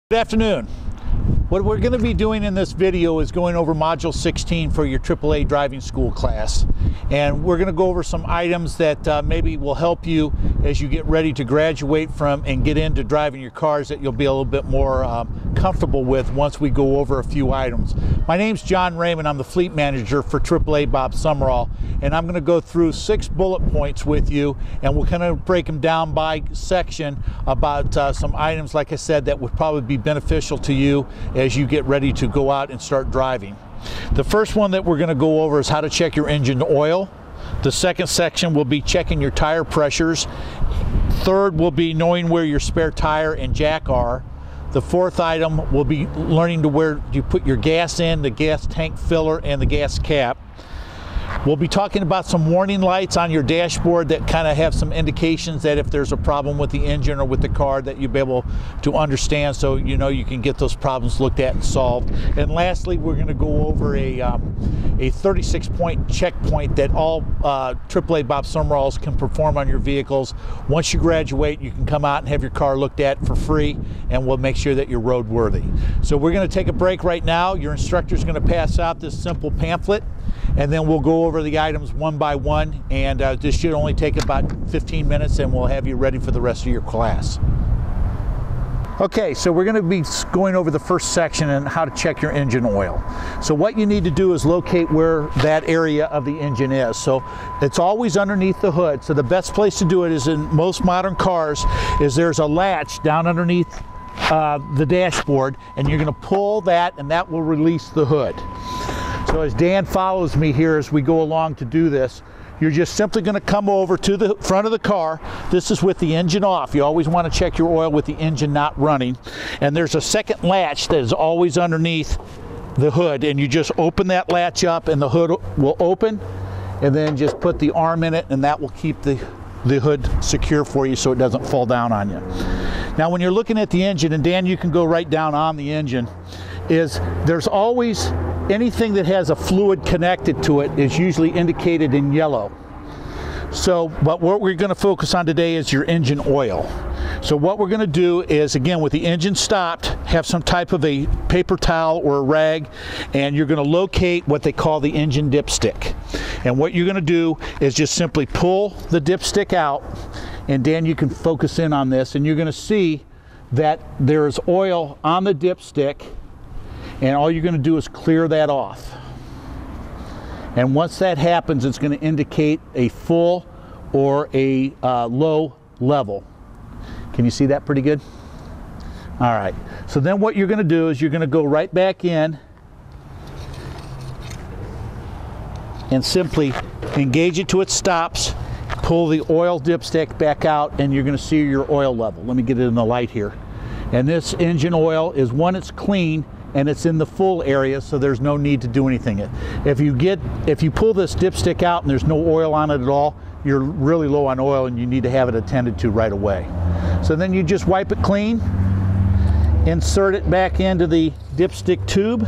Good afternoon. What we're going to be doing in this video is going over Module 16 for your AAA Driving School class. And we're going to go over some items that maybe will help you as you get ready to graduate from and get into driving your cars that you'll be a little bit more comfortable with once we go over a few items. My name's John Raymond. I'm the fleet manager for AAA Bob Sumerel. And I'm going to go through 6 bullet points with you, and we'll kind of break them down by section about some items, like I said, that would probably be beneficial to you as you get ready to go out and start driving. The first one that we're going to go over is how to check your engine oil. The second section will be checking your tire pressures. Third will be knowing where your spare tire and jack are. The fourth item will be learning to where you put your gas in, the gas tank filler, and the gas cap. We'll be talking about some warning lights on your dashboard that kind of have some indications that if there's a problem with the engine or with the car that you'll be able to understand, so you know you can get those problems looked at and solved. And lastly, we're going to go over a 36-point checkpoint that all AAA Bob Sumerels can perform on your vehicles. Once you graduate, you can come out and have your car looked at for free, and we'll make sure that you're roadworthy. So we're going to take a break right now. Your instructor is going to pass out this simple pamphlet, and then we'll go over the items one by one, and this should only take about 15 minutes, and we'll have you ready for the rest of your class. Okay, so we're going to be going over the first section and how to check your engine oil. So what you need to do is locate where that area of the engine is. So it's always underneath the hood. So the best place to do it is in most modern cars is there's a latch down underneath the dashboard, and you're going to pull that, and that will release the hood. So as Dan follows me here as we go along to do this, you're just simply going to come over to the front of the car. This is with the engine off. You always want to check your oil with the engine not running. And there's a second latch that is always underneath the hood, and you just open that latch up and the hood will open, and then just put the arm in it, and that will keep the hood secure for you so it doesn't fall down on you. Now when you're looking at the engine, and Dan, you can go right down on the engine, is there's always anything that has a fluid connected to it is usually indicated in yellow. So, but what we're going to focus on today is your engine oil. So what we're going to do is, again, with the engine stopped, have some type of a paper towel or a rag, and you're going to locate what they call the engine dipstick. And what you're going to do is just simply pull the dipstick out, and Dan, you can focus in on this, and you're going to see that there's oil on the dipstick, and all you're going to do is clear that off. And once that happens, it's going to indicate a full or a low level. Can you see that pretty good? All right. So then what you're going to do is you're going to go right back in and simply engage it to its stops, pull the oil dipstick back out, and you're going to see your oil level. Let me get it in the light here. And this engine oil is one, it's clean, and it's in the full area, so there's no need to do anything. If you pull this dipstick out and there's no oil on it at all, you're really low on oil and you need to have it attended to right away. So then you just wipe it clean, insert it back into the dipstick tube,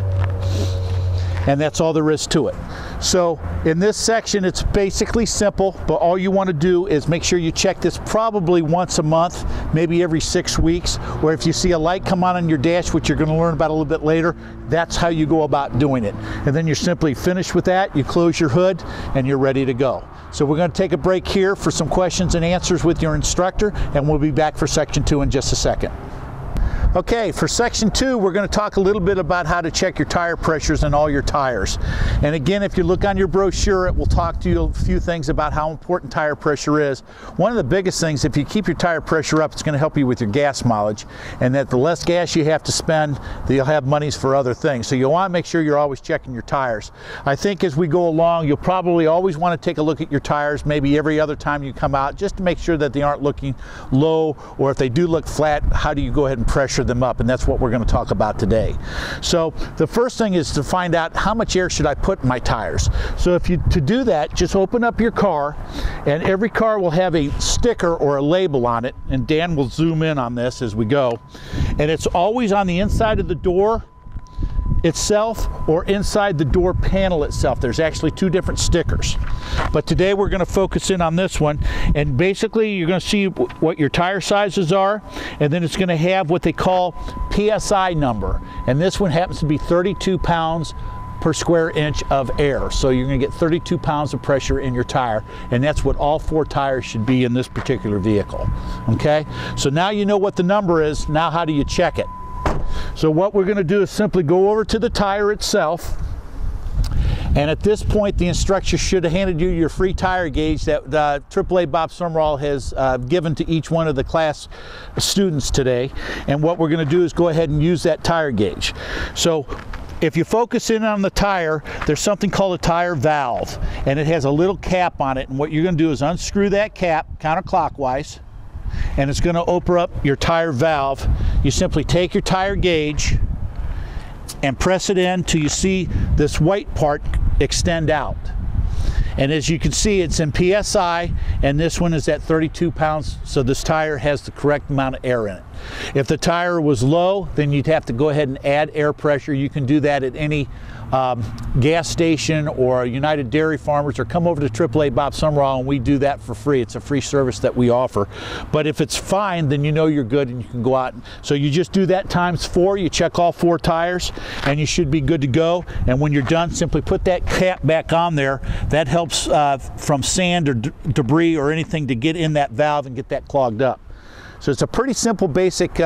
and that's all there is to it. So in this section, it's basically simple, but all you want to do is make sure you check this probably once a month, maybe every 6 weeks, or if you see a light come on your dash, which you're going to learn about a little bit later, that's how you go about doing it. And then you're simply finished with that, you close your hood, and you're ready to go. So we're going to take a break here for some questions and answers with your instructor, and we'll be back for section 2 in just a second. Okay, for section 2, we're going to talk a little bit about how to check your tire pressures and all your tires. And again, if you look on your brochure, it will talk to you a few things about how important tire pressure is. One of the biggest things, if you keep your tire pressure up, it's going to help you with your gas mileage, and that the less gas you have to spend, you'll have monies for other things. So you'll want to make sure you're always checking your tires. I think as we go along, you'll probably always want to take a look at your tires, maybe every other time you come out, just to make sure that they aren't looking low, or if they do look flat, how do you go ahead and pressure them up? And that's what we're going to talk about today. So the first thing is to find out how much air should I put in my tires. So to do that, just open up your car, and every car will have a sticker or a label on it, and Dan will zoom in on this as we go, and it's always on the inside of the door itself or inside the door panel itself. There's actually two different stickers. But today we're going to focus in on this one, and basically you're going to see what your tire sizes are, and then it's going to have what they call PSI number, and this one happens to be 32 pounds per square inch of air. So you're going to get 32 pounds of pressure in your tire, and that's what all 4 tires should be in this particular vehicle. Okay, so now you know what the number is. Now how do you check it? So what we're going to do is simply go over to the tire itself, and at this point the instructor should have handed you your free tire gauge that AAA Bob Sumerel has given to each one of the class students today. And what we're going to do is go ahead and use that tire gauge. So if you focus in on the tire, there's something called a tire valve, and it has a little cap on it, and what you're going to do is unscrew that cap counterclockwise, and it's going to open up your tire valve. You simply take your tire gauge and press it in till you see this white part extend out. And as you can see, it's in PSI, and this one is at 32 pounds, so this tire has the correct amount of air in it. If the tire was low, then you'd have to go ahead and add air pressure. You can do that at any gas station or United Dairy Farmers, or come over to AAA Bob Sumerel and we do that for free. It's a free service that we offer. But if it's fine, then you know you're good and you can go out. So you just do that times 4, you check all 4 tires, and you should be good to go. And when you're done, simply put that cap back on there. That helps from sand or debris or anything to get in that valve and get that clogged up. So it's a pretty simple, basic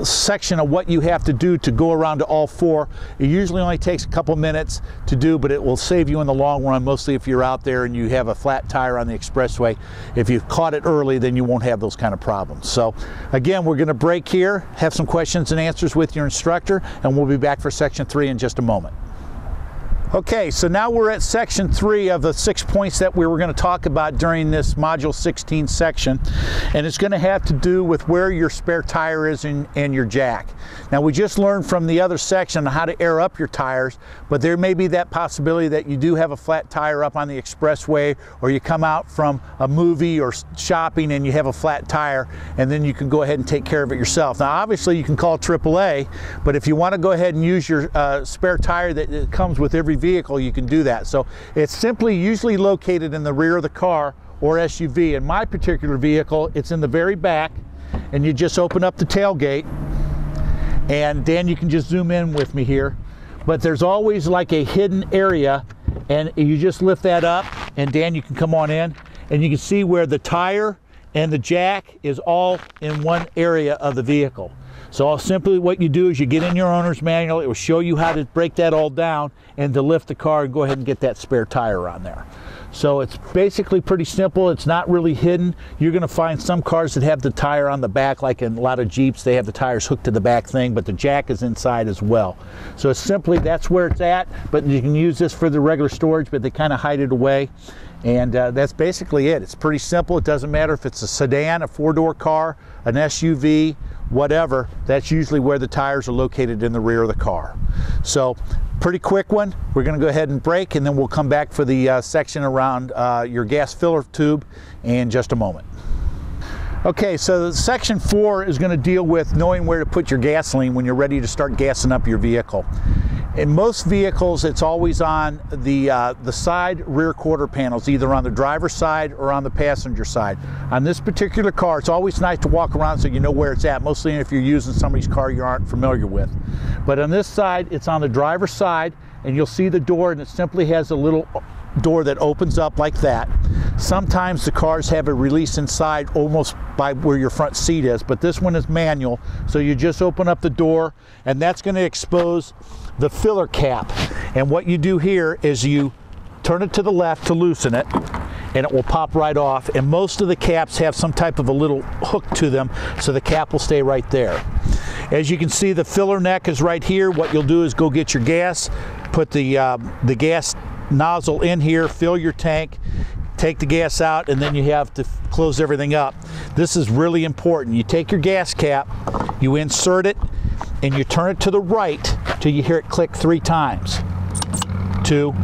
section of what you have to do to go around to all 4. It usually only takes a couple minutes to do, but it will save you in the long run, mostly if you're out there and you have a flat tire on the expressway. If you caught it early, then you won't have those kind of problems. So again, we're going to break here, have some questions and answers with your instructor, and we'll be back for section 3 in just a moment. Okay, so now we're at section 3 of the 6 points that we were going to talk about during this module 16 section, and it's going to have to do with where your spare tire is and your jack. Now, we just learned from the other section how to air up your tires, but there may be that possibility that you do have a flat tire up on the expressway, or you come out from a movie or shopping and you have a flat tire, and then you can go ahead and take care of it yourself. Now, obviously you can call AAA, but if you want to go ahead and use your spare tire that comes with every vehicle, you can do that. So it's simply usually located in the rear of the car or SUV. In my particular vehicle, it's in the very back, and you just open up the tailgate, and Dan, you can just zoom in with me here, but there's always like a hidden area, and you just lift that up, and Dan, you can come on in, and you can see where the tire and the jack is all in one area of the vehicle. So simply what you do is you get in your owner's manual. It will show you how to break that all down and to lift the car and go ahead and get that spare tire on there. So it's basically pretty simple. It's not really hidden. You're going to find some cars that have the tire on the back, like in a lot of Jeeps, they have the tires hooked to the back thing, but the jack is inside as well. So it's simply, that's where it's at, but you can use this for the regular storage, but they kind of hide it away. And that's basically it. It's pretty simple. It doesn't matter if it's a sedan, a 4-door car, an SUV, whatever. That's usually where the tires are located, in the rear of the car. So pretty quick one. We're going to go ahead and break, and then we'll come back for the section around your gas filler tube in just a moment. Okay, so section 4 is going to deal with knowing where to put your gasoline when you're ready to start gassing up your vehicle. In most vehicles, it's always on the side rear quarter panels, either on the driver's side or on the passenger side. On this particular car, it's always nice to walk around so you know where it's at, mostly if you're using somebody's car you aren't familiar with. But on this side, it's on the driver's side, and you'll see the door, and it simply has a little door that opens up like that. Sometimes the cars have a release inside almost by where your front seat is, but this one is manual, so you just open up the door, and that's going to expose the filler cap. And what you do here is you turn it to the left to loosen it, and it will pop right off. And most of the caps have some type of a little hook to them, so the cap will stay right there. As you can see, the filler neck is right here. What you'll do is go get your gas, put the gas nozzle in here, fill your tank, take the gas out, and then you have to close everything up. This is really important. You take your gas cap, you insert it, and you turn it to the right till you hear it click 3 times. 2,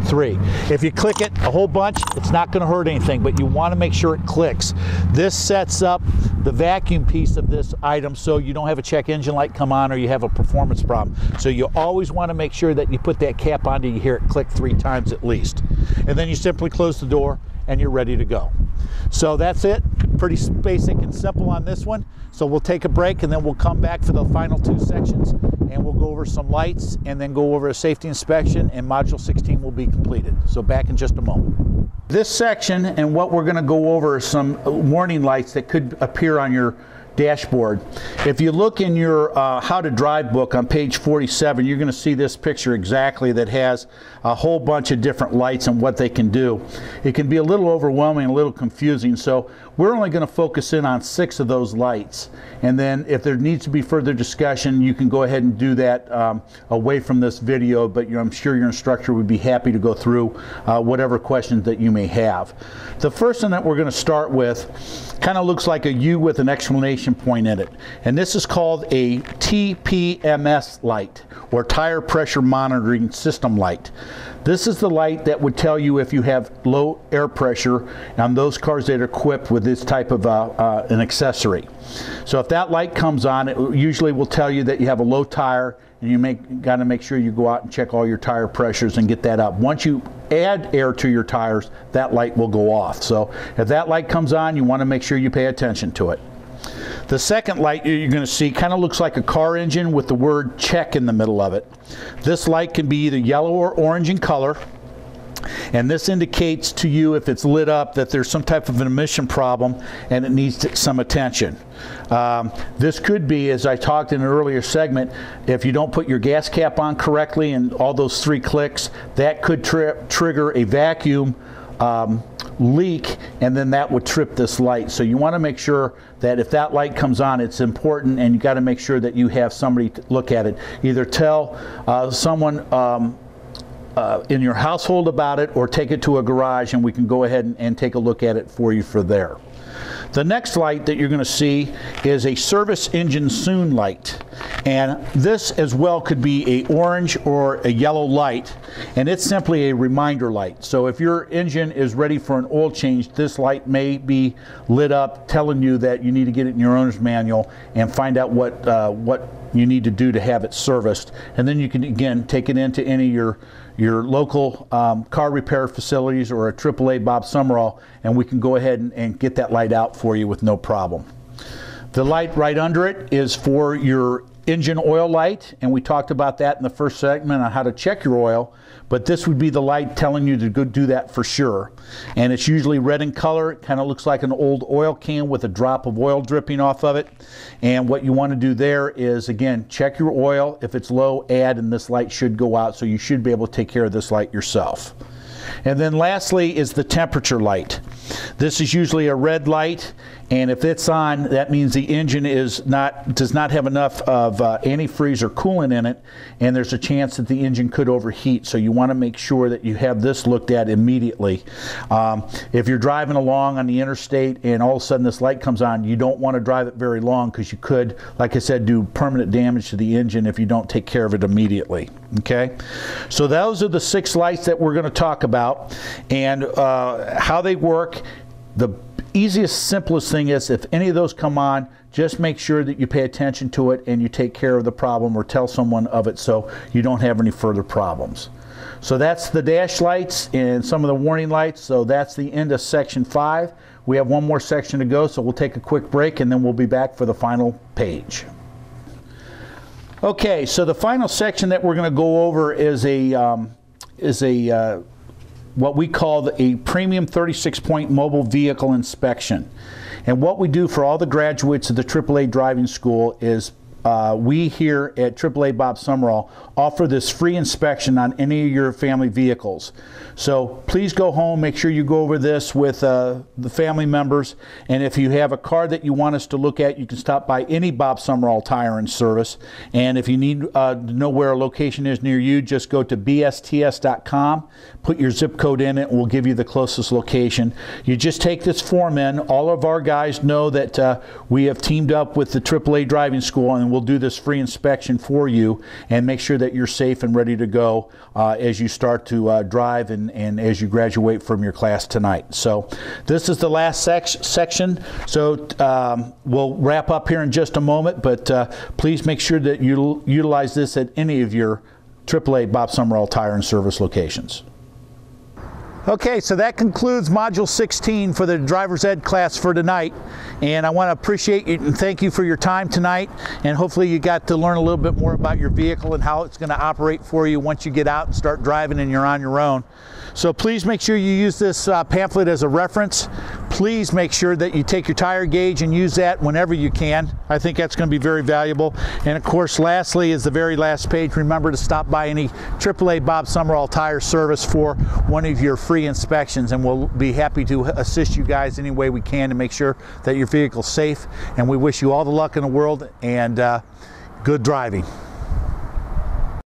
3. If you click it a whole bunch, it's not going to hurt anything, but you want to make sure it clicks. This sets up the vacuum piece of this item so you don't have a check engine light come on or you have a performance problem. So you always want to make sure that you put that cap on till you hear it click 3 times at least. And then you simply close the door and you're ready to go. So that's it. Pretty basic and simple on this one. So we'll take a break and then we'll come back for the final 2 sections and we'll go over some lights and then go over a safety inspection, and module 16 will be completed. So back in just a moment. This section and what we're going to go over are some warning lights that could appear on your dashboard. If you look in your How to Drive book on page 47, you're going to see this picture exactly that has a whole bunch of different lights and what they can do. It can be a little overwhelming, a little confusing, so we're only going to focus in on 6 of those lights. And then if there needs to be further discussion, you can go ahead and do that away from this video, but I'm sure your instructor would be happy to go through whatever questions that you may have. The first one that we're going to start with kind of looks like a U with an exclamation point in it, and this is called a TPMS light, or tire pressure monitoring system light. This is the light that would tell you if you have low air pressure on those cars that are equipped with this type of an accessory. So if that light comes on, it usually will tell you that you have a low tire, and you got to make sure you go out and check all your tire pressures and get that up. Once you add air to your tires, that light will go off. So if that light comes on, you want to make sure you pay attention to it. The second light you're going to see kind of looks like a car engine with the word check in the middle of it. This light can be either yellow or orange in color, and this indicates to you, if it's lit up, that there's some type of an emission problem and it needs some attention. This could be, as I talked in an earlier segment, if you don't put your gas cap on correctly and all those 3 clicks, that could trigger a vacuum leak, and then that would trip this light. So you want to make sure that if that light comes on, it's important, and you got to make sure that you have somebody to look at it. Either tell someone in your household about it, or take it to a garage and we can go ahead and take a look at it for you for there. The next light that you're going to see is a service engine soon light, and this as well could be a orange or a yellow light, and it's simply a reminder light. So if your engine is ready for an oil change, this light may be lit up telling you that you need to get it in your owner's manual and find out what you need to do to have it serviced. And then you can again take it into any of your local car repair facilities or a AAA Bob Sumerel, and we can go ahead and get that light out for you with no problem. The light right under it is for your engine oil light, and we talked about that in the first segment on how to check your oil, but this would be the light telling you to go do that for sure. And it's usually red in color. It kind of looks like an old oil can with a drop of oil dripping off of it. And what you want to do there is, again, check your oil. If it's low, add, and this light should go out, so you should be able to take care of this light yourself. And then lastly is the temperature light. This is usually a red light, and if it's on, that means the engine does not have enough of antifreeze or coolant in it, and there's a chance that the engine could overheat. So you want to make sure that you have this looked at immediately. If you're driving along on the interstate and all of a sudden this light comes on, you don't want to drive it very long, because you could, like I said, do permanent damage to the engine if you don't take care of it immediately. Okay, so those are the 6 lights that we're going to talk about and how they work. The easiest, simplest thing is, if any of those come on, just make sure that you pay attention to it and you take care of the problem or tell someone of it so you don't have any further problems. So that's the dash lights and some of the warning lights. So that's the end of section 5. We have one more section to go, so we'll take a quick break and then we'll be back for the final page. Okay, so the final section that we're going to go over is what we call a premium 36-point mobile vehicle inspection. And what we do for all the graduates of the AAA Driving School is we here at AAA Bob Sumerel offer this free inspection on any of your family vehicles. So please go home, make sure you go over this with the family members, and if you have a car that you want us to look at, you can stop by any Bob Sumerel Tire and Service. And if you need to know where a location is near you, just go to bsts.com, put your zip code in it, and we'll give you the closest location. You just take this form in. All of our guys know that we have teamed up with the AAA Driving School, and we'll do this free inspection for you and make sure that you're safe and ready to go as you start to drive and as you graduate from your class tonight. So this is the last section. So we'll wrap up here in just a moment, but please make sure that you utilize this at any of your AAA Bob Sumerel Tire and Service locations. Okay, so that concludes Module 16 for the Driver's Ed class for tonight. And I want to appreciate you and thank you for your time tonight. And hopefully you got to learn a little bit more about your vehicle and how it's going to operate for you once you get out and start driving and you're on your own. So please make sure you use this pamphlet as a reference. Please make sure that you take your tire gauge and use that whenever you can. I think that's going to be very valuable. And of course, lastly is the very last page. Remember to stop by any AAA Bob Sumerel Tire Service for one of your free inspections, and we'll be happy to assist you guys any way we can to make sure that your vehicle's safe. And we wish you all the luck in the world and good driving.